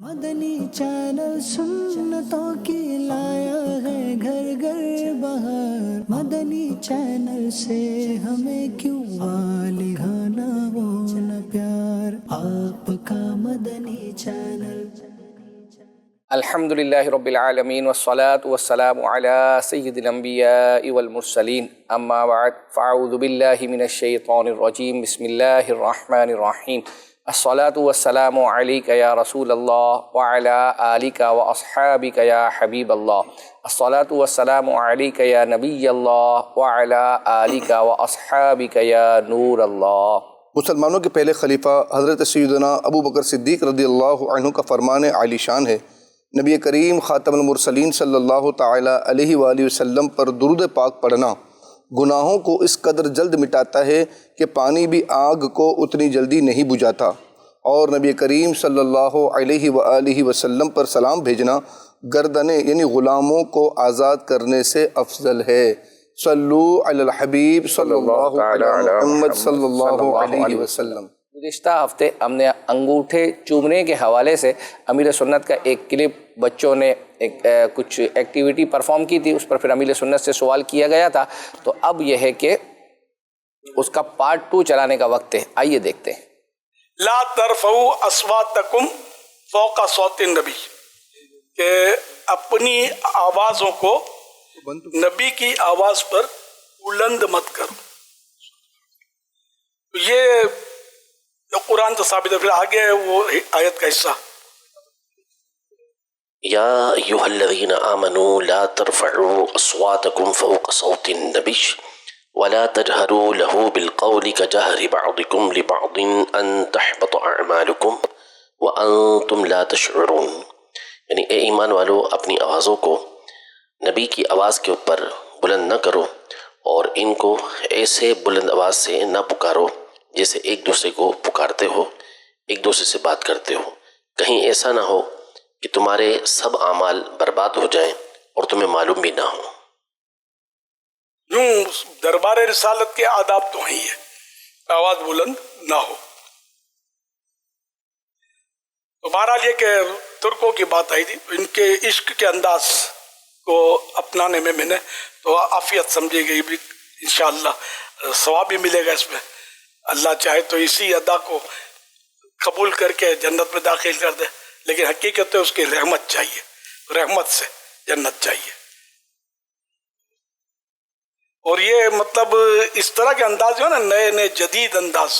مدنی channel سنتوں کی لایا ہے گھر گھر بہار، مدنی چینل سے ہمیں کیوں والہانہ وہ نہ پیار، آپ کا مدنی چینل۔ الحمدللہ رب العالمین والصلاة والسلام علی سید الانبیاء والمرسلین، اما بعد فاعوذ باللہ من الشیطان الرجیم، بسم اللہ الرحمن الرحیم۔ الصلاة والسلام علیک یا رسول اللہ وعلی آلک واصحابک یا حبیب اللہ۔ الصلاة والسلام علیک یا نبی اللہ وعلی آلک واصحابک یا نور اللہ۔ مسلمانوں کے پہلے خلیفہ حضرت سیدنا ابو بکر صدیق رضی اللہ عنہ کا فرمان عالی شان ہے، نبی کریم خاتم المرسلین صلی اللہ تعالیٰ علیہ وآلہ وسلم پر درود پاک پڑھنا گناہوں کو اس قدر جلد مٹاتا ہے کہ پانی بھی آگ کو اتنی جلدی نہیں بجھاتا، اور نبی کریم صلی اللہ علیہ وآلہ وسلم پر سلام بھیجنا گردنیں یعنی غلاموں کو آزاد کرنے سے افضل ہے۔ صلو علی الحبیب صلی اللہ علی محمد صلی اللہ علیہ وسلم۔ گزشتہ ہفتے ہم نے انگوٹھے چومنے کے حوالے سے امیر سنت کا ایک کلپ بچوں نے کچھ ایکٹیویٹی پرفارم کی تھی، اس پر پھر امیر سنت سے سوال کیا گیا تھا، تو اب یہ ہے کہ اس کا پارٹ 2 چلانے کا وقت ہے، آئیے دیکھتے ہیں۔ لا ترفعوا اصواتکم فوق صوت النبی، کہ اپنی آوازوں کو نبی کی آواز پر بلند مت کرو۔ یہ قرآن سے ثابت ہے، پھر آگے وہ آیت کا حصہ۔ یا ایھا الذین آمنوا لا ترفعوا اصواتکم فوق صوت النبی ولا تجهروا له بالقول كجهر بعضكم لبعض ان تحبط اعمالکم وانتم لا تشعرون، یعنی اے ایمان والو اپنی آوازوں کو نبی کی آواز کے اوپر بلند نہ کرو، اور ان کو ایسے بلند آواز سے نہ پکارو جیسے ایک دوسرے کو پکارتے ہو، ایک دوسرے سے بات کرتے ہو، کہیں ایسا نہ ہو کہ تمہارے سب اعمال برباد ہو جائیں اور تمہیں معلوم بھی نہ ہو۔ یوں دربار رسالت کے آداب تو ہیں، یہ آواز بلند نہ ہو۔ تو بہرحال یہ کہ ترکوں کی بات آئی تھی، ان کے عشق کے انداز کو اپنانے میں نے تو عافیت سمجھی گئی بھی، انشاءاللہ ثواب بھی ملے گا اس میں، اللہ چاہے تو اسی ادا کو قبول کر کے جنت میں داخل کر دے، لیکن حقیقت ہے اس کی رحمت چاہیے، رحمت سے جنت چاہیے۔ اور یہ مطلب اس طرح کے انداز جو ہے نا، نئے نئے جدید انداز،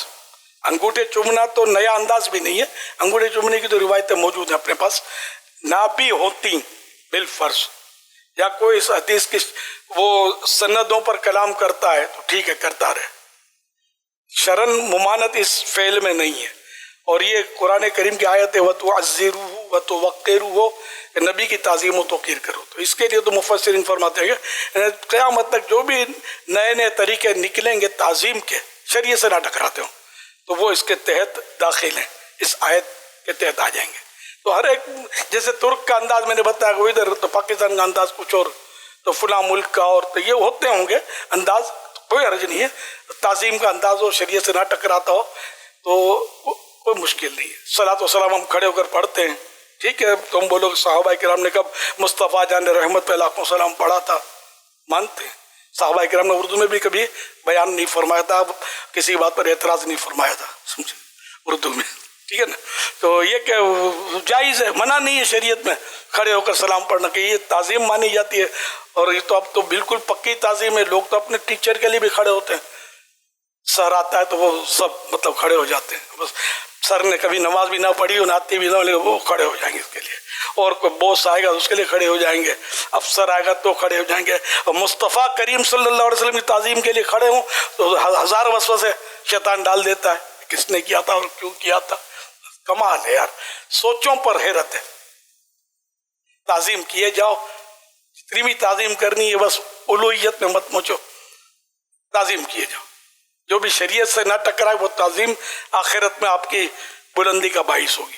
انگوٹھے چومنا تو نیا انداز بھی نہیں ہے، انگوٹھے چومنے کی تو روایتیں موجود ہیں اپنے پاس، نہ بھی ہوتی بالفرض، یا کوئی اس حدیث کی وہ سندوں پر کلام کرتا ہے تو ٹھیک ہے کرتا رہے، شرن ممانت اس فعل میں نہیں ہے۔ اور یہ قرآن کریم کی آیت ہے وَتُعَزِّرُوهُ وَتُوَقِّرُوهُ، کہ نبی کی تعظیم و توقیر کرو، تو اس کے لیے تو مفسرین فرماتے ہیں کہ قیامت تک جو بھی نئے نئے طریقے نکلیں گے تعظیم کے، شریعت سے نہ ٹکراتے ہوں، تو وہ اس کے تحت داخل ہیں، اس آیت کے تحت آ جائیں گے۔ تو ہر ایک جیسے ترک کا انداز میں نے بتایا کہ ادھر تو پاکستان کا انداز کچھ اور، تو فلاں ملک کا، اور تو یہ ہوتے ہوں گے انداز، کوئی حرج نہیں ہے، تعظیم کا انداز ہو، شریعت سے نہ ٹکراتا ہو تو کوئی مشکل نہیں ہے۔ صلاۃ و سلام ہم کھڑے ہو کر پڑھتے ہیں، ٹھیک ہے، تم بولو کہ صحابہ کرام نے کب مصطفیٰ جان رحمت پہ لاکھوں سلام پڑھا تھا، مانتے ہیں۔ صحابہ کرام نے اردو میں بھی کبھی بیان نہیں فرمایا تھا، کسی بات پر اعتراض نہیں فرمایا تھا، سمجھے، اردو میں، ٹھیک ہے نا۔ تو یہ کہ جائز ہے، منع نہیں ہے شریعت میں کھڑے ہو کر سلام پڑھنا، کہ یہ تعظیم مانی جاتی ہے، اور یہ تو اب تو بالکل پکی تعظیم ہے، لوگ تو اپنے ٹیچر کے لیے بھی کھڑے ہوتے ہیں، سر آتا ہے تو وہ سب مطلب کھڑے ہو جاتے ہیں، بس سر نے کبھی نماز بھی نہ پڑھی ہو، ناتی بھی نہ ہو، لیکن وہ کھڑے ہو جائیں گے اس کے لیے، اور کوئی بوس آئے گا اس کے لیے کھڑے ہو جائیں گے، افسر آئے گا تو کھڑے ہو جائیں گے، اور مصطفیٰ کریم صلی اللہ علیہ وسلم کی تعظیم کے لیے کھڑے ہوں تو ہزار وسوسے شیطان ڈال دیتا ہے، کس نے کیا تھا اور کیوں کیا تھا۔ کمال ہے یار، سوچوں پر حیرت ہے۔ تعظیم کیے جاؤ، جتنی بھی تعظیم کرنی ہے بس الوہیت میں مت مچو، تعظیم کیے جاؤ، جو بھی شریعت سے نہ ٹکرائے وہ تعظیم آخرت میں آپ کی بلندی کا باعث ہوگی،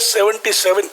77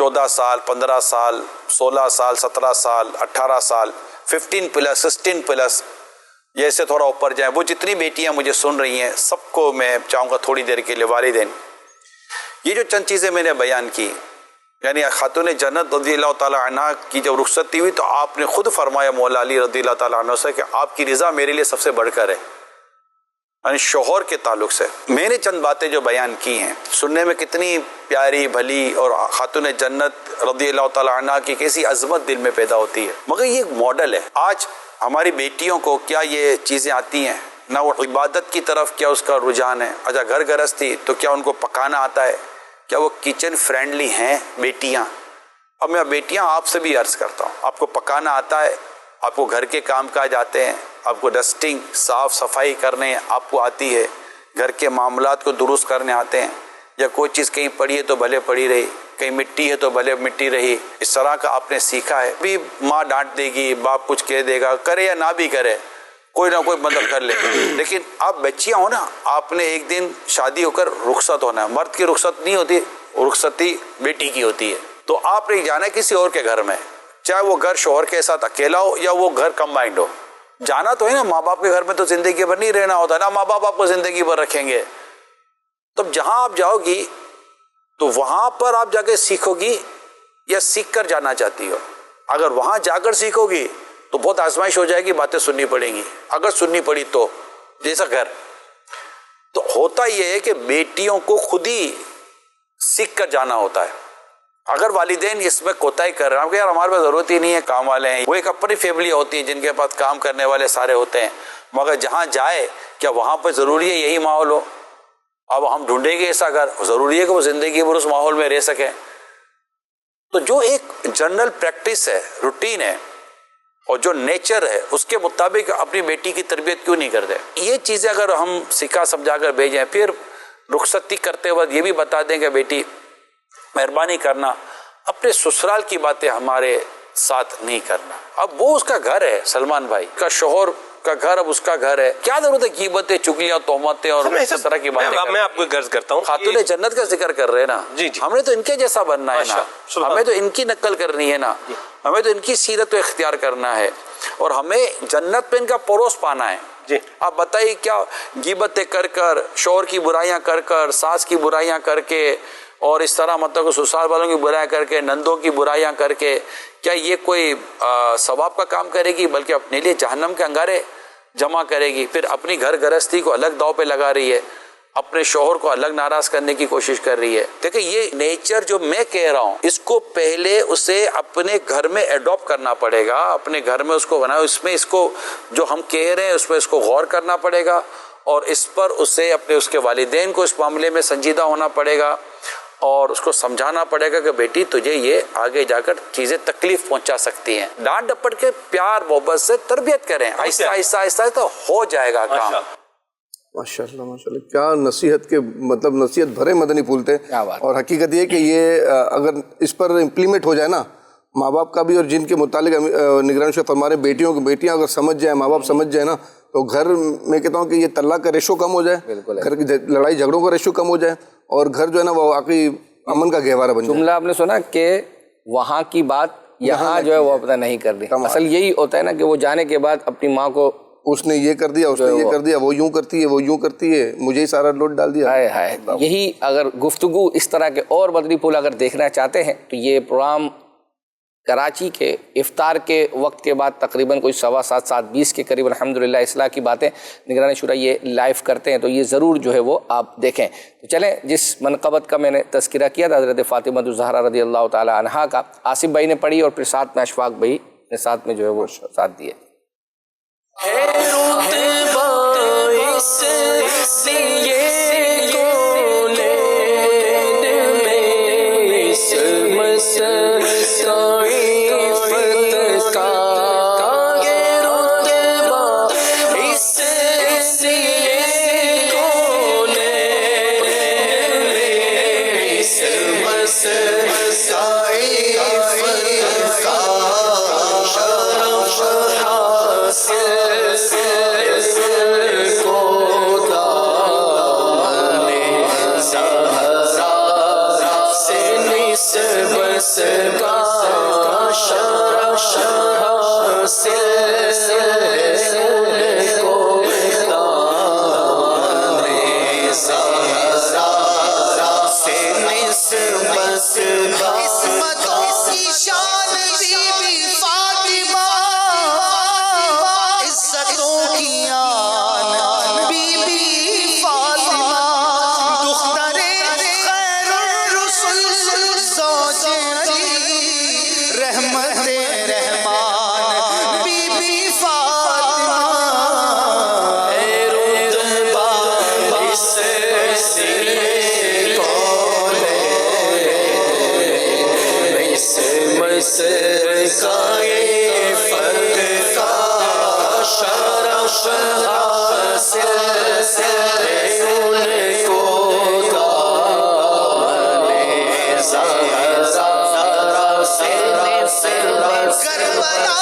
14 سال 15 سال 16 سال 17 سال 18 سال 15 پلس 16 پلس جیسے تھوڑا اوپر جائیں، وہ جتنی بیٹیاں مجھے سن رہی ہیں سب کو میں چاہوں گا تھوڑی دیر کے لیے والدین، یہ جو چند چیزیں میں نے بیان کی، یعنی خاتون جنت رضی اللہ تعالیٰ عنہ کی جب رخصتی ہوئی تو آپ نے خود فرمایا مولا علی رضی اللہ تعالیٰ عنہ سے کہ آپ کی رضا میرے لیے سب سے بڑھ کر ہے، یعنی شوہر کے تعلق سے میں نے چند باتیں جو بیان کی ہیں سننے میں کتنی پیاری بھلی، اور خاتون جنت رضی اللہ تعالیٰ عنہ کی کیسی عظمت دل میں پیدا ہوتی ہے، مگر یہ ایک ماڈل ہے۔ آج ہماری بیٹیوں کو کیا یہ چیزیں آتی ہیں؟ نہ وہ عبادت کی طرف کیا اس کا رجحان ہے؟ اچھا گھر گرہستی تو کیا ان کو پکانا آتا ہے؟ کیا وہ کچن فرینڈلی ہیں بیٹیاں؟ اب میں بیٹیاں آپ سے بھی عرض کرتا ہوں، آپ کو پکانا آتا ہے؟ آپ کو گھر کے کام کاج آتے ہیں؟ آپ کو ڈسٹنگ صاف صفائی کرنے آپ کو آتی ہے؟ گھر کے معاملات کو درست کرنے آتے ہیں؟ یا کوئی چیز کہیں پڑی ہے تو بھلے پڑی رہی، کہیں مٹی ہے تو بھلے مٹی رہی، اس طرح کا آپ نے سیکھا ہے؟ بھی ماں ڈانٹ دے گی، باپ کچھ کہہ دے گا، کرے یا نہ بھی کرے کوئی نہ کوئی مدد کر لے، لیکن آپ بچیاں ہو نا، آپ نے ایک دن شادی ہو کر رخصت ہونا ہے۔ مرد کی رخصت نہیں ہوتی، رخصتی بیٹی کی ہوتی ہے، تو آپ نے جانا ہے کسی اور کے گھر میں، چاہے وہ گھر شوہر کے ساتھ اکیلا ہو یا وہ گھر کمبائنڈ ہو، جانا تو ہے نا۔ ماں باپ کے گھر میں تو زندگی بھر نہیں رہنا ہوتا نا، ماں باپ آپ کو زندگی بھر رکھیں گے، تب جہاں آپ جاؤ گی تو وہاں پر آپ جا کے سیکھو گی یا سیکھ کر جانا چاہتی ہو؟ اگر وہاں جا کر سیکھو گی تو بہت آزمائش ہو جائے گی، باتیں سننی پڑیں گی، اگر سننی پڑی تو جیسا گھر تو ہوتا یہ ہے کہ بیٹیوں کو خود ہی سیکھ کر جانا ہوتا ہے۔ اگر والدین اس میں کوتاہی کر رہے ہیں کہ یار ہمارے پاس ضرورت ہی نہیں ہے، کام والے ہیں، وہ ایک اپنی فیملی ہوتی ہے جن کے پاس کام کرنے والے سارے ہوتے ہیں، مگر جہاں جائے کیا وہاں پہ ضروری ہے یہی ماحول ہو؟ اب ہم ڈھونڈیں گے ایسا گھر، ضروری ہے کہ وہ زندگی بھر اس ماحول میں رہ سکیں؟ تو جو ایک جنرل پریکٹس ہے، روٹین ہے اور جو نیچر ہے اس کے مطابق اپنی بیٹی کی تربیت کیوں نہیں کرتے؟ یہ چیزیں اگر ہم سکھا سمجھا کر بھیجیں، پھر رخصتی کرتے وقت یہ بھی بتا دیں کہ بیٹی مہربانی کرنا اپنے سسرال کی باتیں ہمارے ساتھ نہیں کرنا۔ اب وہ اس کا گھر ہے، سلمان بھائی کا شوہر کا گھر، اب اس کا گھر ہے، کیا ضرورت ہے غیبتیں چگلیاں تہمتیں اور اس طرح کی باتیں؟ میں آپ کو غرض کرتا ہوں، خاتون جنت کا ذکر کر رہے ہیں نا، ہم نے تو ان کے جیسا بننا ہے نا، ہمیں تو ان کی نقل کرنی ہے نا، ہمیں تو ان کی سیرت کو اختیار کرنا ہے اور ہمیں جنت پہ ان کا پروس پانا ہے۔ آپ بتائیے کیا غیبتیں کر کر، شوہر کی برائیاں کر کر، ساس کی برائیاں کر کے، اور اس طرح مطلب سسرال والوں کی برائیاں کر کے، نندوں کی برائیاں کر کے، کیا یہ کوئی ثواب کا کام کرے گی؟ بلکہ اپنے لیے جہنم کے انگارے جمع کرے گی۔ پھر اپنی گھر گرہستی کو الگ داؤ پہ لگا رہی ہے، اپنے شوہر کو الگ ناراض کرنے کی کوشش کر رہی ہے۔ دیکھیں یہ نیچر جو میں کہہ رہا ہوں اس کو پہلے اسے اپنے گھر میں ایڈاپٹ کرنا پڑے گا، اپنے گھر میں اس کو بنا، اس میں اس کو جو ہم کہہ رہے ہیں اس پہ اس کو غور کرنا پڑے گا، اور اس پر اسے اپنے اس کے والدین کو اس معاملے میں سنجیدہ ہونا پڑے گا، اور اس کو سمجھانا پڑے گا کہ بیٹی تجھے یہ آگے جا کر چیزیں تکلیف پہنچا سکتی ہیں۔ ڈانٹ ڈپٹ کے پیار محبت سے تربیت کریں، آہستہ آہستہ آہستہ تو ہو جائے گا کام۔ ماشاءاللہ ماشاءاللہ، کیا نصیحت کے مطلب نصیحت بھرے مدنی پھول تھے، اور حقیقت یہ کہ یہ اگر اس پر امپلیمنٹ ہو جائے نا، ماں باپ کا بھی اور جن کے متعلق نگران شاہ فرما رہے بیٹیاں اگر سمجھ جائیں، ماں باپ سمجھ جائیں نا، تو گھر میں کہتا ہوں کہ یہ طلاق کا ریشو کم ہو جائے، گھر کی لڑائی جھگڑوں کا ریشو کم ہو جائے، اور گھر جو ہے نا وہ واقعی امن کا گہوارہ بن جائے۔ جملہ آپ نے سنا کہ وہاں کی بات یہاں جو ہے وہ پتہ نہیں کر رہی، اصل یہی ہوتا ہے نا کہ وہ جانے کے بعد اپنی ماں کو اس نے یہ کر دیا، اس نے یہ کر دیا، وہ یوں کرتی ہے، وہ یوں کرتی ہے، مجھے ہی سارا لوڈ ڈال دیا۔ یہی اگر گفتگو اس طرح کے اور مدنی پھول اگر دیکھنا چاہتے ہیں تو یہ پروگرام کراچی کے افطار کے وقت کے بعد تقریباً کوئی 7:15 7:20 کے قریب الحمدللہ اصلاح کی باتیں نگران شورا یہ لائیو کرتے ہیں، تو یہ ضرور جو ہے وہ آپ دیکھیں۔ تو چلیں، جس منقبت کا میں نے تذکرہ کیا تھا حضرت فاطمہ الزہرا رضی اللہ تعالی عنہا کا، آصف بھائی نے پڑھی اور پھر ساتھ میں اشفاق بھائی نے ساتھ میں جو ہے وہ ساتھ دیے۔ مصر کا یہ فتح کا شرف حاصل ہے ان کو دامن زہرا سے کربلا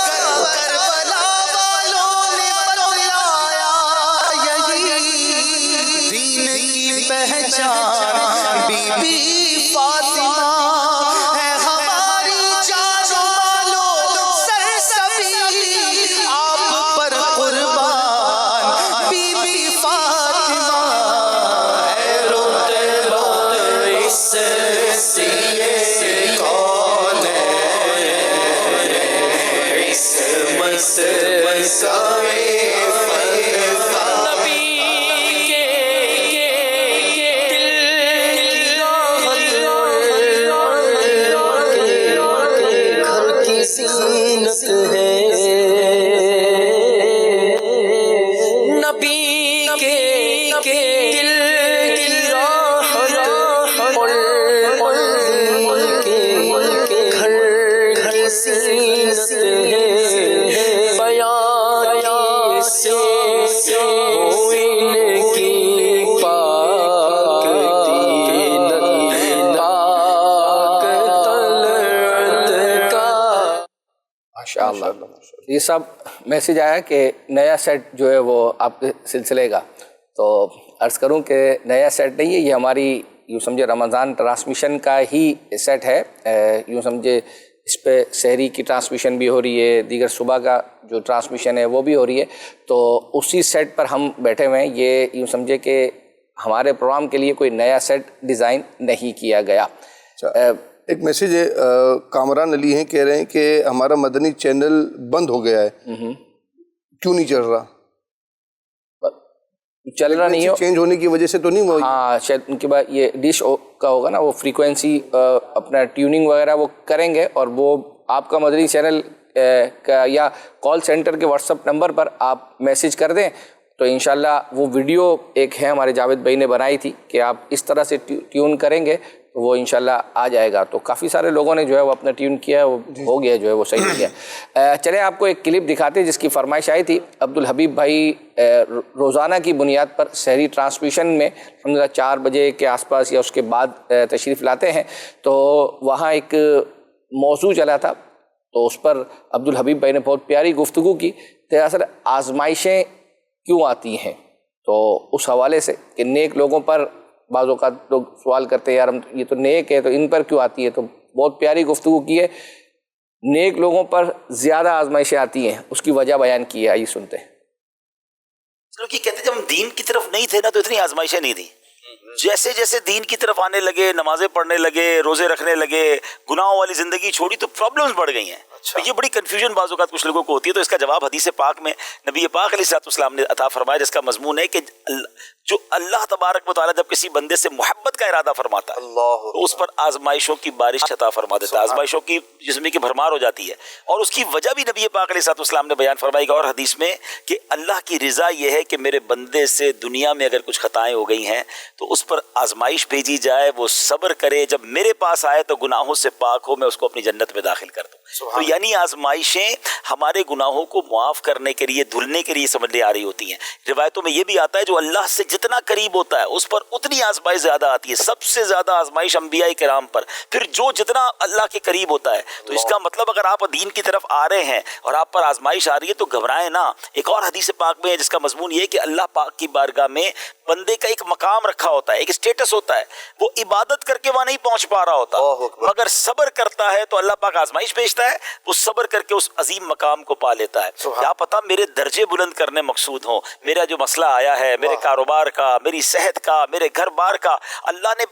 والوں نے بتلایا یہی دین کی پہچان بی بی فاطمہ ہے ہماری جان و مال و سرسبی آپ پر قربان بی بی فاطمہ ہے رتبہ اس سیے کون عصمت سائے زینت ہے نبی کے دل کی راحت اور کے گھر کی زینت ہے بیان سے ہو ان کی پاک دین پاک طلعت کا. ماشاءاللہ. یہ سب میسیج آیا کہ نیا سیٹ جو ہے وہ آپ کے سلسلے کا، تو عرض کروں کہ نیا سیٹ نہیں ہے، یہ ہماری یوں سمجھے رمضان ٹرانسمیشن کا ہی سیٹ ہے. یوں سمجھے اس پہ سحری کی ٹرانسمیشن بھی ہو رہی ہے، دیگر صبح کا جو ٹرانسمیشن ہے وہ بھی ہو رہی ہے، تو اسی سیٹ پر ہم بیٹھے ہوئے ہیں. یہ یوں سمجھے کہ ہمارے پروگرام کے لیے کوئی نیا سیٹ ڈیزائن نہیں کیا گیا. ایک میسیج ہے، کامران علی ہیں، کہہ رہے ہیں کہ ہمارا مدنی چینل بند ہو گیا ہے، کیوں نہیں چل رہا؟ چل رہا نہیں ہو، چینج ہونے کی وجہ سے تو نہیں ہوا؟ ہاں شاید ان کے بعد یہ ڈش کا ہوگا نا، وہ فریکوینسی اپنا ٹیوننگ وغیرہ وہ کریں گے، اور وہ آپ کا مدنی چینل کا یا کال سینٹر کے واٹس اپ نمبر پر آپ میسیج کر دیں تو انشاءاللہ وہ ویڈیو ایک ہے ہمارے جاوید بھائی نے بنائی تھی کہ آپ اس طرح سے ٹیون کریں گے تو وہ انشاءاللہ آ جائے گا. تو کافی سارے لوگوں نے جو ہے وہ اپنا ٹیون کیا ہے، وہ ہو گیا جو ہے وہ صحیح ہو گیا. چلیں آپ کو ایک کلپ دکھاتے ہیں جس کی فرمائش آئی تھی. عبدالحبیب بھائی روزانہ کی بنیاد پر سحری ٹرانسمیشن میں الحمدللہ 4 بجے کے آس پاس یا اس کے بعد تشریف لاتے ہیں، تو وہاں ایک موضوع چلا تھا، تو اس پر عبدالحبیب بھائی نے بہت پیاری گفتگو کی. دراصل آزمائشیں کیوں آتی ہیں، تو اس حوالے سے کہ نیک لوگوں پر بعض اوقات لوگ سوال کرتے ہیں یار ہم یہ تو نیک ہے تو ان پر کیوں آتی ہے، تو بہت پیاری گفتگو کی ہے. نیک لوگوں پر زیادہ آزمائشیں آتی ہیں، اس کی وجہ بیان کی ہے، آئیے سنتے ہیں. لوگ یہ کہتے ہیں جب ہم دین کی طرف نہیں تھے نا تو اتنی آزمائشیں نہیں تھیں. جیسے جیسے دین کی طرف آنے لگے، نمازیں پڑھنے لگے، روزے رکھنے لگے، گناہوں والی زندگی چھوڑی تو پرابلمز بڑھ گئی ہیں. یہ بڑی کنفیوژن بعض اوقات کچھ لوگوں کو ہوتی ہے. تو اس کا جواب حدیث پاک میں نبی پاک علیہ السلام نے عطا فرمایا، جس کا مضمون ہے کہ جو اللہ تبارک و تعالیٰ جب کسی بندے سے محبت کا ارادہ فرماتا ہے تو اس پر آزمائشوں کی بارش عطا فرما دیتا ہے، آزمائشوں کی جس میں کہ بھرمار ہو جاتی ہے. اور اس کی وجہ بھی نبی پاک علیہ السلام نے بیان فرمائی اور حدیث میں کہ اللہ کی رضا یہ ہے کہ میرے بندے سے دنیا میں اگر کچھ خطائیں ہو گئی ہیں تو اس پر آزمائش بھیجی جائے، وہ صبر کرے، جب میرے پاس آئے تو گناہوں سے پاک ہو، میں اس کو اپنی جنت میں داخل کر دوں. تو یعنی آزمائشیں ہمارے گناہوں کو معاف کرنے کے لیے، دھلنے کے لیے سمجھ لے آ رہی ہوتی ہیں. روایتوں میں یہ بھی آتا ہے جو اللہ سے جتنا قریب ہوتا ہے اس پر اتنی آزمائش زیادہ آتی ہے. سب سے زیادہ آزمائش انبیاء کرام پر، پھر جو جتنا اللہ کے قریب ہوتا ہے. تو اس کا مطلب اگر آپ دین کی طرف آ رہے ہیں اور آپ پر آزمائش آ رہی ہے تو گھبرائیں نہ. ایک اور حدیث پاک میں ہے جس کا مضمون یہ ہے کہ اللہ پاک کی بارگاہ میں بندے کا ایک مقام رکھا ہوتا ہے، ایک اسٹیٹس ہوتا ہے. وہ عبادت کر کے وہاں نہیں پہنچ پا رہا ہوتا، مگر صبر کرتا ہے تو اللہ پاک آزمائش بھیجتا ہے، وہ صبر کر کے اس عظیم مقام کو پا لیتا ہے. کیا پتا میرے درجے بلند کرنے مقصود ہوں، میرا جو مسئلہ آیا ہے، میرے کاروبار کا، میری صحت کا، میرے گھر بار کا، اللہ نے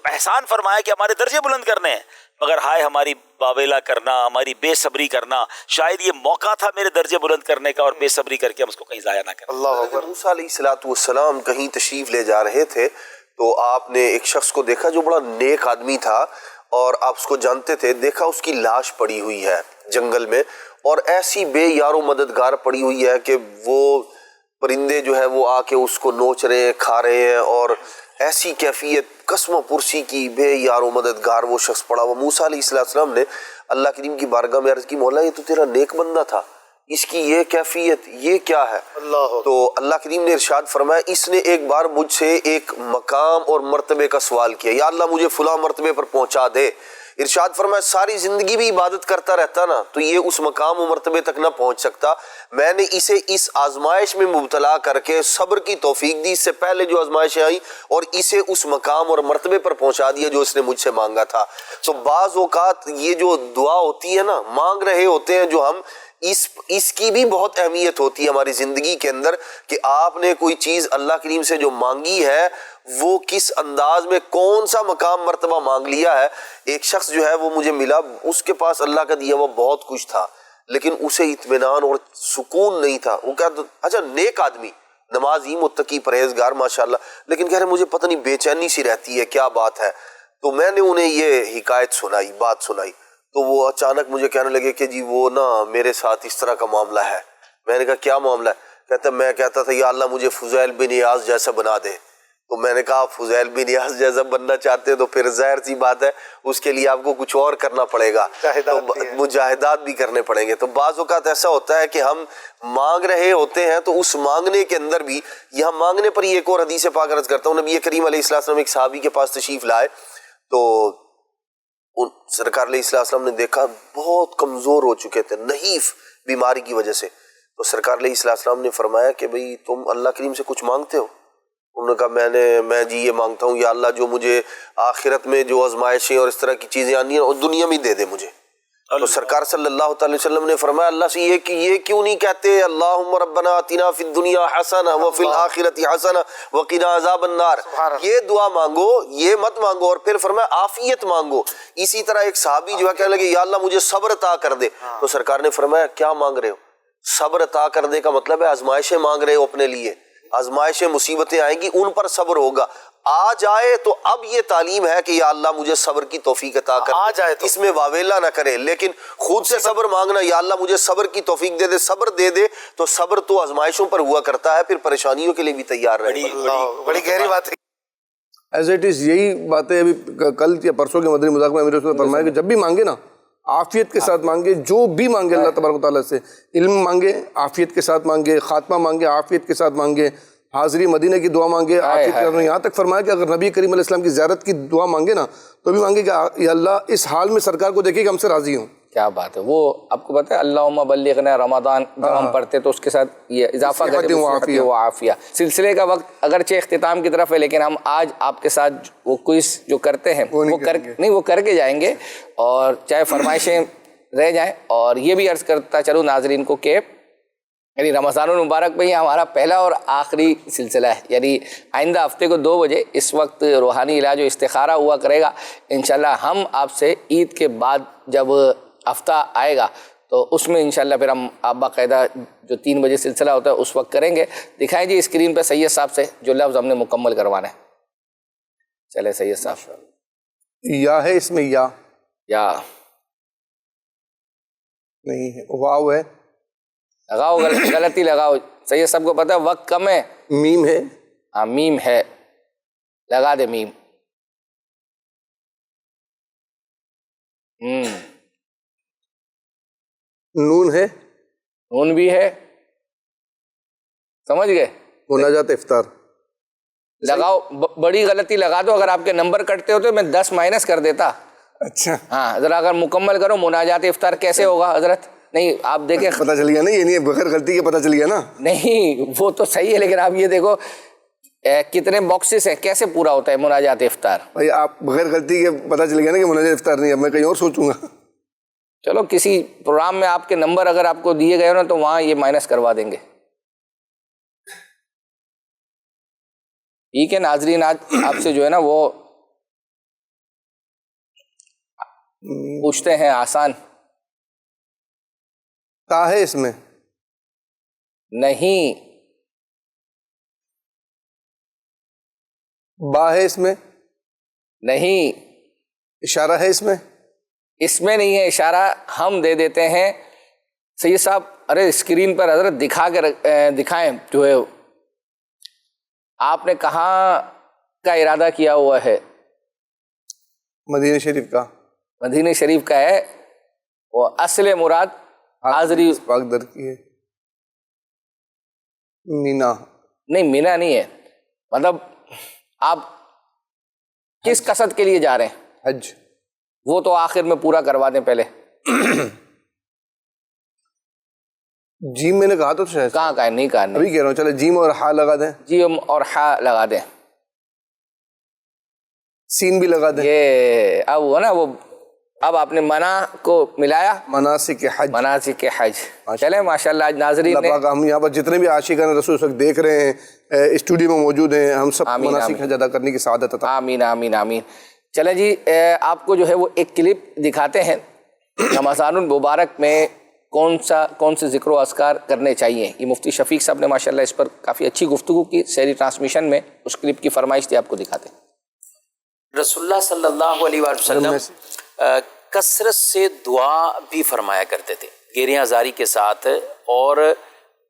احسان فرمایا کہ ہمارے درجے بلند کرنے ہیں، مگر ہائے ہماری باویلا کرنا، ہماری بے صبری کرنا. شاید یہ موقع تھا میرے درجے بلند کرنے کا اور بے صبری کر کے ہم اس کو کہیں ضائع نہ کریں. اللہ اکبر. موسیٰ علیہ السلام کہیں تشریف لے جا رہے تھے تو آپ نے ایک شخص کو دیکھا جو بڑا نیک آدمی تھا اور آپ اس کو جانتے تھے. دیکھا اس کی لاش پڑی ہوئی ہے جنگل میں اور ایسی بے یار و مددگار پڑی ہوئی ہے کہ وہ پرندے جو ہے وہ آ کے اس کو نوچ رہے ہیں، کھا رہے ہیں، اور ایسی کیفیت قسم و پرسی کی، بے یار و مددگار وہ شخص پڑا ہوا. موسیٰ علیہ السلام نے اللہ کریم کی بارگاہ میں عرض کی مولا یہ تو تیرا نیک بندہ تھا، اس کی یہ کیفیت یہ کیا ہے؟ تو اللہ کریم نے ارشاد فرمایا اس نے ایک بار مجھ سے ایک مقام اور مرتبے کا سوال کیا، یا اللہ مجھے فلاں مرتبے پر پہنچا دے۔ ارشاد فرمایا ساری زندگی بھی عبادت کرتا رہتا نا تو یہ اس مقام و مرتبے تک نہ پہنچ سکتا، میں نے اسے اس آزمائش میں مبتلا کر کے صبر کی توفیق دی، اس سے پہلے جو آزمائشیں آئیں، اور اسے اس مقام اور مرتبے پر پہنچا دیا جو اس نے مجھ سے مانگا تھا۔ تو بعض اوقات یہ جو دعا ہوتی ہے نا، مانگ رہے ہوتے ہیں جو ہم، اس کی بھی بہت اہمیت ہوتی ہے ہماری زندگی کے اندر کہ آپ نے کوئی چیز اللہ کریم سے جو مانگی ہے وہ کس انداز میں کون سا مقام مرتبہ مانگ لیا ہے۔ ایک شخص جو ہے وہ مجھے ملا، اس کے پاس اللہ کا دیا ہوا بہت کچھ تھا لیکن اسے اطمینان اور سکون نہیں تھا۔ وہ کہتا اچھا نیک آدمی، نمازی، متقی، پرہیزگار ماشاءاللہ، لیکن کہہ رہے مجھے پتہ نہیں بے چینی سی رہتی ہے، کیا بات ہے؟ تو میں نے انہیں یہ حکایت سنائی، بات سنائی، تو وہ اچانک مجھے کہنے لگے کہ جی وہ نا میرے ساتھ اس طرح کا معاملہ ہے۔ میں نے کہا کیا معاملہ ہے؟ کہتا میں کہتا تھا یا اللہ مجھے فضیل بن عیاض جیسا بنا دے۔ تو میں نے کہا فضیل بن عیاض جیسا بننا چاہتے ہیں تو پھر ظاہر سی بات ہے اس کے لیے آپ کو کچھ اور کرنا پڑے گا، تو مجاہدات بھی کرنے پڑیں گے۔ تو بعض اوقات ایسا ہوتا ہے کہ ہم مانگ رہے ہوتے ہیں تو اس مانگنے کے اندر بھی، یہاں مانگنے پر یہ ایک اور حدیث پاک عرض کرتا ہوں، نبی کریم علیہ السلام ایک صحابی کے پاس تشریف لائے تو سرکار علیہ السلام نے دیکھا بہت کمزور ہو چکے تھے نحیف بیماری کی وجہ سے۔ تو سرکار علیہ السلام نے فرمایا کہ بھئی تم اللہ کریم سے کچھ مانگتے ہو؟ انہوں نے کہا میں جی یہ مانگتا ہوں یا اللہ جو مجھے آخرت میں جو آزمائشیں اور اس طرح کی چیزیں آنی ہیں اور دنیا میں دے دے مجھے۔ تو سرکار صلی اللہ تعالی وسلم نے فرمایا اللہ سے یہ کیوں نہیں کہتے اللہم ربنا آتنا فی الدنیا حسنہ وفی الآخرۃ حسنہ وقنا عذاب النار، یہ دعا مانگو، یہ مت مانگو۔ اور پھر فرمایا عافیت مانگو۔ اسی طرح ایک صحابی جو ہے کہنے لگے یا اللہ مجھے صبر عطا کر دے، تو سرکار نے فرمایا کیا مانگ رہے ہو؟ صبر عطا کرنے کا مطلب ہے آزمائشیں مانگ رہے ہو اپنے لیے، آزمائشیں مصیبتیں آئیں گی ان پر صبر ہوگا، آ جائے تو اب یہ تعلیم ہے کہ یا اللہ مجھے صبر کی توفیق عطا کر، آ جائے تو اس میں واویلا نہ کرے، لیکن خود سے صبر مانگنا یا اللہ مجھے صبر کی توفیق دے دے، صبر دے دے، تو صبر تو آزمائشوں پر ہوا کرتا ہے، پھر پریشانیوں کے لیے بھی تیار رہے۔ بڑی گہری بات ہے۔ ایز اٹ از یہی باتیں ابھی کل یا پرسوں کے مدنی مذاکرے میں امیر رسول نے فرمایا کہ جب بھی مانگے نا عافیت کے ساتھ مانگے، جو بھی مانگے اللہ تبارک و تعالیٰ سے، علم مانگے عافیت کے ساتھ مانگے، خاتمہ مانگے عافیت کے ساتھ مانگے، حاضری مدینہ کی دعا مانگے عافیت کے ساتھ۔ یہاں تک فرمایا کہ اگر نبی کریم علیہ السلام کی زیارت کی دعا مانگے نا تو بھی مانگے کہ یا اللہ اس حال میں سرکار کو دیکھے کہ ہم سے راضی ہوں۔ کیا بات ہے، وہ آپ کو پتہ ہے اللہم بلغنا رمضان جب ہم پڑھتے تو اس کے ساتھ یہ اضافہ کرتے ہیں وہ عافیہ۔ سلسلے کا وقت اگرچہ اختتام کی طرف ہے لیکن ہم آج آپ کے ساتھ وہ کوئز جو کرتے ہیں وہ کر کے جائیں گے، اور چاہے فرمائشیں رہ جائیں۔ اور یہ بھی عرض کرتا چلوں ناظرین کو کہ یعنی رمضان المبارک میں یہ ہمارا پہلا اور آخری سلسلہ ہے، یعنی آئندہ ہفتے کو 2 بجے اس وقت روحانی علاج و استخارہ ہوا کرے گا انشاءاللہ۔ ہم آپ سے عید کے بعد جب ہفتہ آئے گا تو اس میں انشاءاللہ پھر ہم آپ باقاعدہ جو 3 بجے سلسلہ ہوتا ہے اس وقت کریں گے۔ دکھائیں جی اسکرین پہ سید صاحب سے جو لفظ ہم نے مکمل کروانا ہے۔ چلے سید صاحب۔ یا ہے اس میں یا نہیں ہے، واو ہے، لگاؤ، غلطی لگاؤ۔ سید صاحب کو پتہ ہے وقت کم ہے۔ میم ہے، ہاں میم ہے، لگا دے میم۔ نون ہے، نون بھی ہے، سمجھ گئے؟ مناجات افطار لگاؤ، بڑی غلطی لگا دو، اگر آپ کے نمبر کٹتے ہوتے میں 10 مائنس کر دیتا۔ اچھا ہاں ذرا اگر مکمل کرو مناجات افطار کیسے ہوگا حضرت؟ نہیں آپ دیکھیں، پتہ چل گیا نا، یہ نہیں بغیر غلطی کے پتہ چل گیا نا۔ نہیں وہ تو صحیح ہے لیکن آپ یہ دیکھو کتنے باکسز ہیں، کیسے پورا ہوتا ہے مناجات افطار؟ بھائی آپ بغیر غلطی کے پتہ چل گیا نا کہ مناجات افطار نہیں ہے، اب میں کہیں اور سوچوں گا۔ چلو کسی پروگرام میں آپ کے نمبر اگر آپ کو دیے گئے ہو نا تو وہاں یہ مائنس کروا دیں گے۔ ٹھیک ہے ناظرین، آج آپ سے جو ہے نا وہ پوچھتے ہیں آسان۔ تا ہے اس میں؟ نہیں۔ با ہے اس میں؟ نہیں۔ اشارہ ہے اس میں؟ اس میں نہیں ہے اشارہ، ہم دے دیتے ہیں۔ سید صاحب ارے اسکرین پر حضرت دکھا کے دکھائیں جو ہے آپ نے کہاں کا ارادہ کیا ہوا ہے؟ مدینہ شریف کا۔ مدینہ شریف کا ہے، وہ اصل مراد حاضری پاک در کی ہے، مینا نہیں، مینا نہیں ہے، مطلب آپ کس قصد کے لیے جا رہے ہیں؟ حج. وہ تو آخر میں پورا کروا دیں پہلے. جیم میں نے کہا تو شاید کہاں کہا ہے؟ نہیں کہا. ابھی کہہ رہا ہوں، چلے جیم اور ہا لگا دیں، جیم اور ہا لگا دیں. سین بھی لگا دیں. یہ اب وہ نا وہ اب آپ نے منع کو ملایا، مناسک حج. مناسک حج. چلیں ماشاءاللہ آج ناظرین اللہ نے پاک ہم یہاں پر جتنے بھی عاشقان رسول اس وقت دیکھ رہے ہیں، اسٹوڈیو میں موجود ہیں، ہم سب آمین، مناسک آمین. حج ادا کرنے کی سعادت عطا. آمین آمین آمین. چلیں جی آپ کو جو ہے وہ ایک کلپ دکھاتے ہیں رمضان المبارک میں کون سے ذکر و اذکار کرنے چاہیے. یہ مفتی شفیق صاحب نے ماشاءاللہ اس پر کافی اچھی گفتگو کی سیری ٹرانسمیشن میں. اس کلپ کی فرمائش تھی، آپ کو دکھاتے ہیں. رسول اللہ صلی اللہ علیہ وآلہ وسلم کثرت سے دعا بھی فرمایا کرتے تھے گریاں زاری کے ساتھ، اور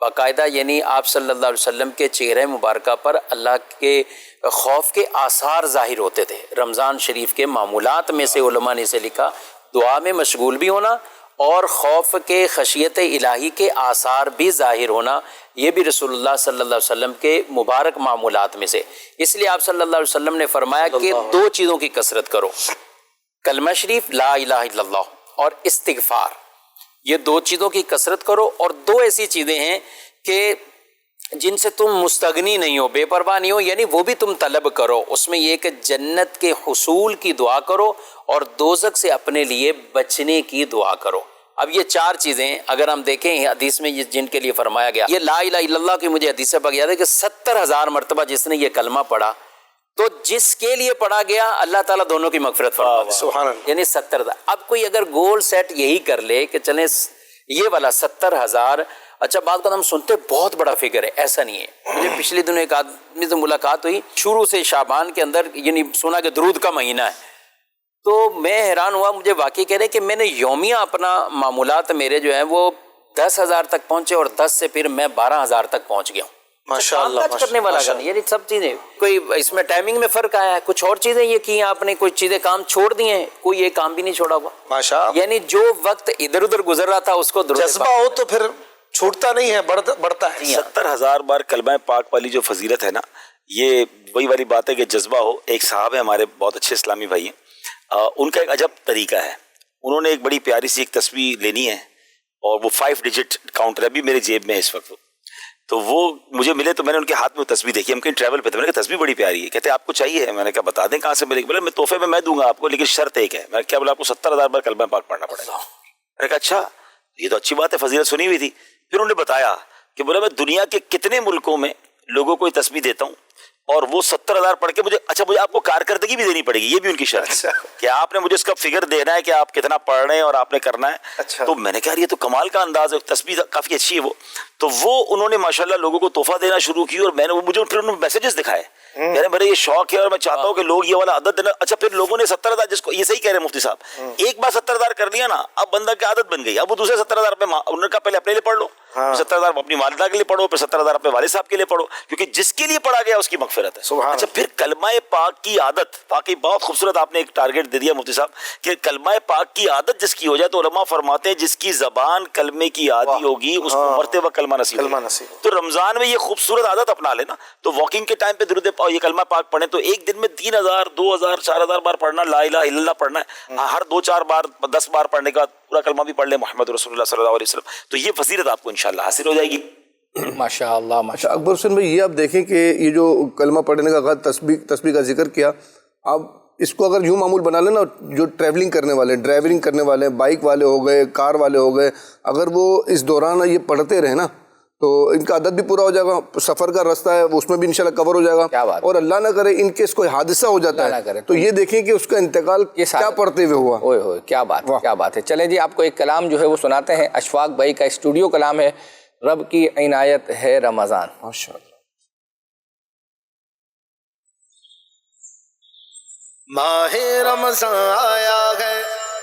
باقاعدہ یعنی آپ صلی اللہ علیہ وسلم کے چہرہ مبارکہ پر اللہ کے خوف کے آثار ظاہر ہوتے تھے. رمضان شریف کے معمولات میں سے علماء نے اسے لکھا دعا میں مشغول بھی ہونا اور خوف کے خشیت الہی کے آثار بھی ظاہر ہونا، یہ بھی رسول اللہ صلی اللہ علیہ وسلم کے مبارک معمولات میں سے. اس لیے آپ صلی اللہ علیہ وسلم نے فرمایا کہ دو چیزوں کی کثرت کرو، کلمہ شریف لا الہ الا اللہ اور استغفار. یہ دو چیزوں کی کثرت کرو، اور دو ایسی چیزیں ہیں کہ جن سے تم مستغنی نہیں ہو، بے پرواہ نہیں ہو، یعنی وہ بھی تم طلب کرو. اس میں یہ کہ جنت کے حصول کی دعا کرو اور دوزخ سے اپنے لیے بچنے کی دعا کرو. اب یہ چار چیزیں اگر ہم دیکھیں حدیث میں جن کے لیے فرمایا گیا، یہ لا الہ الا اللہ کی مجھے حدیث سے پاک یاد ہے کہ 70,000 مرتبہ جس نے یہ کلمہ پڑھا تو جس کے لیے پڑھا گیا اللہ تعالیٰ دونوں کی مغفرت فرما دے. سبحان اللہ. یعنی 70,000. اب کوئی اگر گول سیٹ یہی کر لے کہ چلیں یہ والا 70,000، اچھا بات کا ہم سنتے بہت بڑا فگر ہے، ایسا نہیں ہے. مجھے پچھلے دنوں ایک آدمی سے ملاقات ہوئی، شروع سے شعبان کے اندر یعنی سنا کہ درود کا مہینہ ہے، تو میں حیران ہوا. مجھے واقعی کہہ رہے کہ میں نے یومیہ اپنا معمولات میرے جو ہیں وہ 10,000 تک پہنچے اور 10 سے پھر میں 12,000 تک پہنچ گیا ہوں. ماشاءاللہ کرنے والا گا، یعنی سب چیزیں کوئی اس میں ٹائمنگ میں فرق آیا ہے، کچھ اور چیزیں یہ کی ہیں آپ نے، کوئی چیزیں کام چھوڑ دی ہیں، کوئی یہ کام بھی نہیں چھوڑا ہوا. ماشاءاللہ. یعنی جو وقت ادھر ادھر گزر رہا تھا اس کو جذبہ ہو تو پھر چھوٹتا نہیں ہے، بڑھتا ہے. 70,000 بار کلمہ پاک والی جو فضیلت ہے نا، یہ وہی والی بات ہے کہ جذبہ ہو. ایک صاحب ہیں ہمارے بہت اچھے اسلامی بھائی ہیں، ان کا ایک عجب طریقہ ہے. انہوں نے ایک بڑی پیاری سی ایک تسبیح لینی ہے اور وہ 5 ڈیجٹ کاؤنٹر ابھی میرے جیب میں ہے اس وقت. تو وہ مجھے ملے تو میں نے ان کے ہاتھ میں وہ تسبیح دیکھی. ہم کہیں ٹریول پہ تھے، میں نے کہا تسبیح بڑی پیاری ہے. کہتے ہیں آپ کو چاہیے؟ میں نے کہا بتا دیں کہاں سے ملے گی. بولے میں تحفے میں دوں گا آپ کو، لیکن شرط ایک ہے. میں نے کیا بولا؟ آپ کو 70,000 بار کلمہ پاک پڑھنا پڑے گا. میں نے کہا اچھا یہ تو اچھی بات ہے، فضیلت سنی ہوئی تھی. پھر انہوں نے بتایا کہ بولا میں دنیا کے کتنے ملکوں میں لوگوں کو یہ تسبیح دیتا ہوں اور وہ 70,000 پڑھ کے مجھے آپ کو کارکردگی بھی دینی پڑے گی. یہ بھی ان کی شرط ہے کہ آپ نے مجھے اس کا فگر دینا ہے کہ آپ کتنا پڑھ رہے ہیں اور آپ نے کرنا ہے. تو میں نے کہا یہ تو کمال کا انداز ہے، تسبیح کافی اچھی ہے وہ. تو وہ انہوں نے ماشاءاللہ لوگوں کو تحفہ دینا شروع کی اور میں نے مجھے پھر انہوں نے میسیجز دکھائے. یعنی میرا یہ شوق ہے اور میں چاہتا ہوں کہ لوگ یہ والا عدد دینا. اچھا پھر لوگوں نے 70,000 جس کو یہ صحیح کہہ رہے ہیں مفتی صاحب، ایک بار 70,000 کر لیا نا، اب بندہ کی عادت بن گئی. اب وہ دوسرے 70,000 پہ انہوں نے کہا پہلے اپنے لیے پڑھ لو، 70,000 اپنی والدہ کے لیے پڑھو، پھر 70,000 اپنے والد صاحب کے لیے پڑھو، کیونکہ جس کے لیے پڑھا گیا اس کی مغفرت ہے. اچھا پھر کلمہ پاک کی عادت، واقعی بہت خوبصورت آپ نے ایک ٹارگٹ دے دیا مفتی صاحب کہ کلمہ پاک کی عادت جس کی ہو جائے تو علماء فرماتے ہیں جس کی زبان کلمے کی عادی ہوگی اس کو مرتے وقت کلمہ نصیب ہوگا. تو رمضان میں یہ خوبصورت عادت اپنا لینا. تو واکنگ کے ٹائم پہ درود پاک یہ کلمہ پاک پڑھیں تو ایک دن میں 3,000 2,000 4,000 بار پڑھنا، لا الہ الا اللہ پڑھنا ہے. ہر 2-4 بار 10 بار پڑھنے کا پورا کلمہ بھی پڑھ لیں محمد رسول اللہ صلی اللہ علیہ وسلم، تو یہ فضیلت آپ کو انشاءاللہ حاصل ہو جائے گی. ماشاء اللہ ماشاء اکبر حسین بھائی یہ آپ دیکھیں کہ یہ جو کلمہ پڑھنے کا تسبیح کا ذکر کیا، اب اس کو اگر یوں معمول بنا لیں نا، جو ٹریولنگ کرنے والے، ڈرائیورنگ کرنے والے، بائک والے ہو گئے، کار والے ہو گئے، اگر وہ اس دوران یہ پڑھتے رہے نا تو ان کا عدد بھی پورا ہو جائے گا. سفر کا راستہ ہے اس میں بھی انشاءاللہ کور ہو جائے گا. اور اللہ نہ کرے ان کیس کوئی حادثہ ہو جاتا ہے تو یہ دیکھیں کہ اس کا انتقال کیا پڑھتے ہوئے ہوا. اوئے ہوئے کیا بات کیا بات ہے. چلیں جی آپ کو ایک کلام جو ہے وہ سناتے ہیں، اشفاق بھائی کا اسٹوڈیو کلام ہے، رب کی عنایت ہے رمضان. ماشاءاللہ. ماہ رمضان آیا ہے،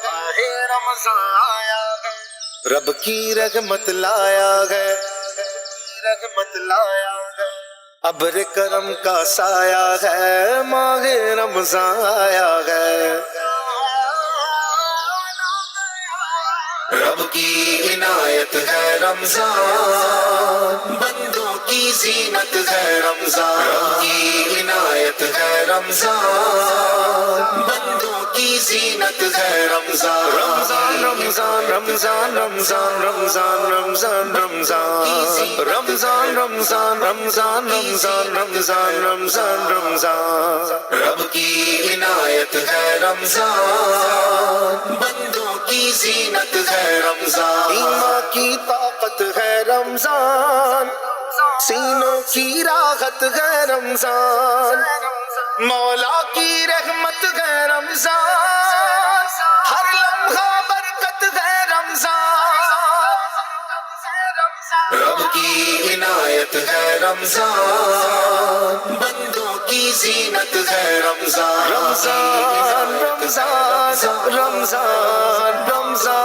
ماہ رمضان آیا ہے، رب کی رحمت لایا ہے، رحمت لایا ہے، ابر کرم کا سایہ ہے، ماہ رمضان آیا ہے. رب کی عنایت ہے رمضان، بندوں کی زینت ہے رمضان، رب کی عنایت ہے رمضان، بندوں کی زینت ہے رمضان، رمضان رمضان رمضان رمضان رمضان رمضان رمضان رمضان رمضان رمضان رمضان رمضان رمضان رمضان، رب کی عنایت ہے رمضان، بندوں کی زینت ہے رمضان، ایمان کی طاقت ہے رمضان، سینوں کی راحت ہے رمضان، مولا کی رحمت ہے رمضان، ہر لمحہ برکت ہے رمضان، رب کی عنایت ہے رمضان، بندوں کی زینت ہے رمضان، رمضان رمضان رمضان رمضان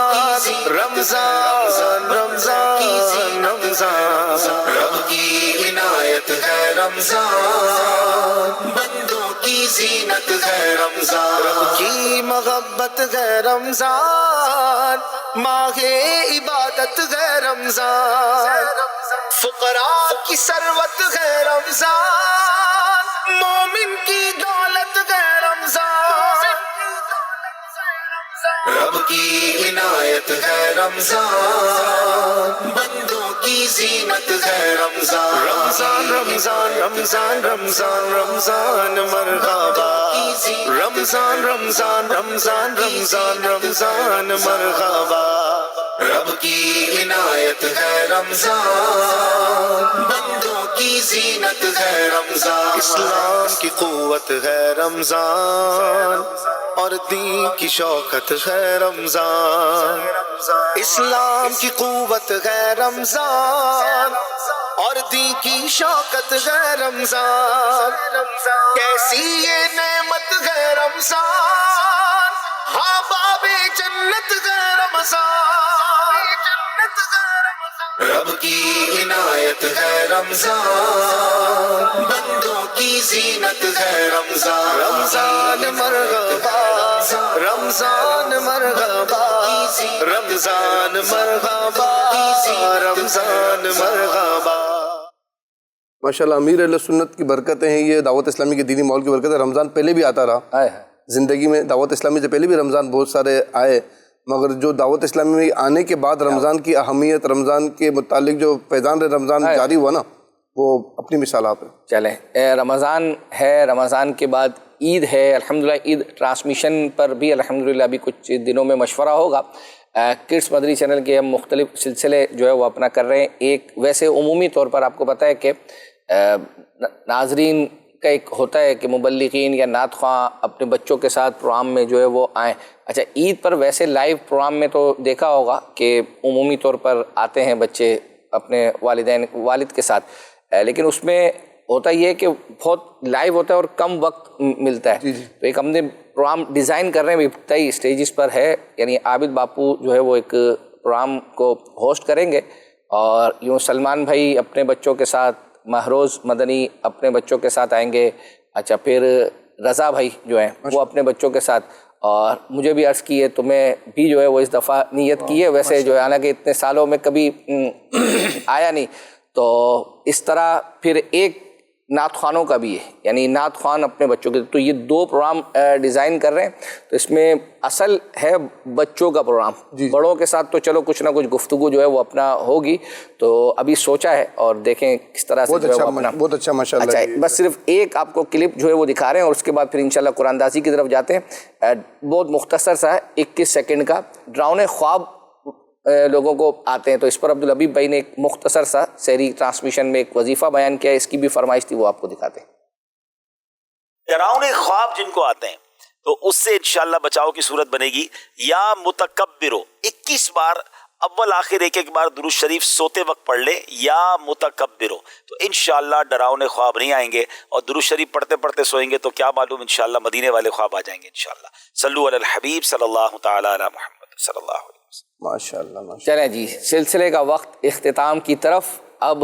رمضان رمضان رمضان، رب کی عنایت ہے رمضان، بندوں کی زینت ہے رمضان، رب کی محبت ہے رمضان، ماہ عبادت ہے رمضان، فقراء کی ثروت ہے رمضان، مومن کی دولت ہے رمضان، رب کی عنایت ہے رمضان، بندوں کی زینت ہے رمضان، رمضان رمضان رمضان رمضان رمضان مرحبا، رمضان رمضان رمضان رمضان رمضان مرحبا، رب کی عنایت ہے رمضان، بندوں کی زینت ہے رمضان، اسلام کی قوت ہے رمضان اور دین کی شوکت ہے رمضان، اسلام کی قوت ہے رمضان اور دین کی شوکت ہے رمضان، کیسی یہ نعمت ہے رمضان، ہاں باب جنت ہے رمضان، رب کی عنایت ہے رمضان، بندوں کی زینت ہے رمضان، رمضان مرحبا رمضان مرحبا رمضان مرحبا رمضان مرحبا۔ ماشاءاللہ امیر اہل سنت کی برکتیں ہیں، یہ دعوت اسلامی کے دینی ماحول کی برکت ہے۔ رمضان پہلے بھی آتا رہا زندگی میں، دعوت اسلامی سے پہلے بھی رمضان بہت سارے آئے، مگر جو دعوت اسلامی میں آنے کے بعد رمضان کی اہمیت، رمضان کے متعلق جو فیضان رمضان جاری ہوا نا، وہ اپنی مثال آپ ہے۔ چلیں، رمضان ہے، رمضان کے بعد عید ہے، الحمدللہ عید ٹرانسمیشن پر بھی الحمدللہ ابھی کچھ دنوں میں مشورہ ہوگا۔ کڈس مدنی چینل کے ہم مختلف سلسلے جو ہے وہ اپنا کر رہے ہیں۔ ایک ویسے عمومی طور پر آپ کو پتہ ہے کہ ناظرین کا ایک ہوتا ہے کہ مبلغین یا نعت خواں اپنے بچوں کے ساتھ پروگرام میں جو ہے وہ آئیں۔ اچھا، عید پر ویسے لائیو پروگرام میں تو دیکھا ہوگا کہ عمومی طور پر آتے ہیں بچے اپنے والد کے ساتھ، لیکن اس میں ہوتا یہ ہے کہ بہت لائیو ہوتا ہے اور کم وقت ملتا ہے۔ تو ایک ہم نے پروگرام ڈیزائن کر رہے ہیں، ابتدائی اسٹیجز پر ہے، یعنی عابد باپو جو ہے وہ ایک پروگرام کو ہوسٹ کریں گے، اور یوں سلمان بھائی اپنے بچوں کے ساتھ، مہروز مدنی اپنے بچوں کے ساتھ آئیں گے، اچھا پھر رضا بھائی جو ہیں وہ اپنے بچوں کے ساتھ، اور مجھے بھی عرض کی ہے تمہیں بھی جو ہے وہ اس دفعہ نیت کی ہے، ویسے جو ہے حالانکہ اتنے سالوں میں کبھی آیا نہیں، تو اس طرح پھر ایک نعت خوانوں کا بھی ہے، یعنی نعت خوان اپنے بچوں کے، تو یہ دو پروگرام ڈیزائن کر رہے ہیں۔ تو اس میں اصل ہے بچوں کا پروگرام، بڑوں کے ساتھ تو چلو کچھ نہ کچھ گفتگو جو ہے وہ اپنا ہوگی، تو ابھی سوچا ہے اور دیکھیں کس طرح سے جو ہے وہ اپنا۔ بہت اچھا ماشاءاللہ۔ اچھا، بس صرف ایک آپ کو کلپ جو ہے وہ دکھا رہے ہیں، اور اس کے بعد پھر انشاءاللہ قرآن اندازی کی طرف جاتے ہیں۔ بہت مختصر سا ہے، 21 سیکنڈ کا، ڈراؤنے خواب لوگوں کو آتے ہیں، تو اس پر عبدالحبیب بھائی نے ایک مختصر سا سحری ٹرانسمیشن میں ایک وظیفہ بیان کیا ہے، اس کی بھی فرمائش تھی، وہ آپ کو دکھاتے ہیں۔ ڈراؤنے خواب جن کو آتے ہیں تو اس سے انشاءاللہ بچاؤ کی صورت بنے گی۔ یا متکبرو 21 بار اول آخر ایک بار درود شریف سوتے وقت پڑھ لے، یا متکبرو، تو انشاءاللہ ڈراؤنے خواب نہیں آئیں گے، اور درود شریف پڑھتے پڑھتے سوئیں گے تو کیا معلوم انشاءاللہ مدینے والے خواب آ جائیں گے انشاءاللہ۔ صلو علی الحبیب صلی اللہ تعالی علی محمد صلی اللہ علیہ وسلم۔ ماشاءاللہ۔ چلیں جی، سلسلے کا وقت اختتام کی طرف۔ اب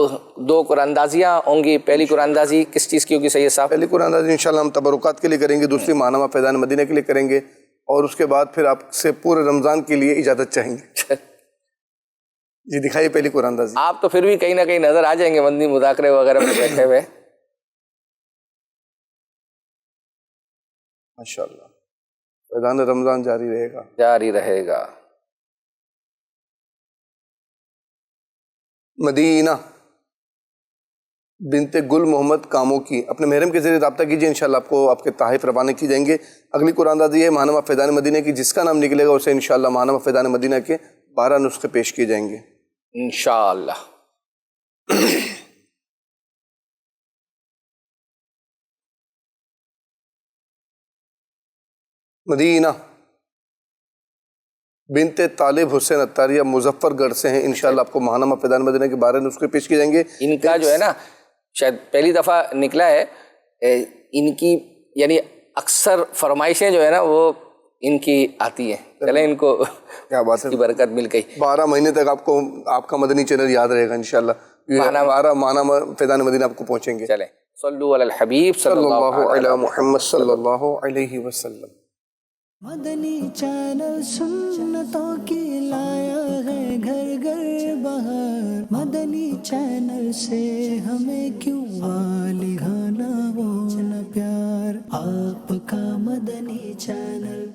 دو قرآن اندازیاں ہوں گی۔ پہلی قرآن اندازی کس چیز کی ہوگی سید صاحب؟ پہلی قرآن اندازی انشاءاللہ ہم تبرکات کے لیے کریں گے، دوسری ماہنامہ فیضان مدینہ کے لیے کریں گے، اور اس کے بعد پھر آپ سے پورے رمضان کے لیے اجازت چاہیں گے۔ جی دکھائیے پہلی قرآن اندازی. آپ تو پھر بھی کہیں نہ کہیں نظر آ جائیں گے مدنی مذاکرے وغیرہ میں بیٹھے ہوئے. ماشاءاللہ. فیضان رمضان جاری رہے گا. جاری رہے گا. مدینہ بنت گل محمد کامو کی اپنے محرم کے ذریعے رابطہ کیجیے، انشاءاللہ آپ کو آپ کے تحائف روانہ کی جائیں گے. اگلی قرآن اندازی ہے ماہنامہ فیضان مدینہ کی، جس کا نام نکلے گا اسے انشاءاللہ ماہنامہ فیضان مدینہ کے 12 نسخے پیش کیے جائیں گے انشاءاللہ. مدینہ بنت طالب حسین اتاریہ مظفر گڑھ سے ہیں، انشاءاللہ آپ کو ماہنامہ فیضان مدینہ کے 12 نسخے پیش کیے جائیں گے. ان کا جو ہے نا شاید پہلی دفعہ نکلا ہے، ان کی یعنی اکثر فرمائشیں جو ہے نا وہ ان کی آتی ہیں. چلیں ان کو کیا بات ہے، برکت مل گئی. 12 مہینے تک آپ کو آپ کا مدنی چینل یاد رہے گا انشاءاللہ. 12 ماہنامہ فیضان مدینہ آپ کو پہنچیں گے. چلیں صلو علی الحبیب صلی اللہ علی محمد صلی اللہ علیہ وسلم. مدنی چینل سنتوں کی لایا ہے گھر گھر بہار. مدنی چینل سے ہمیں کیوں لگانا وہ نہ پیار. آپ کا مدنی چینل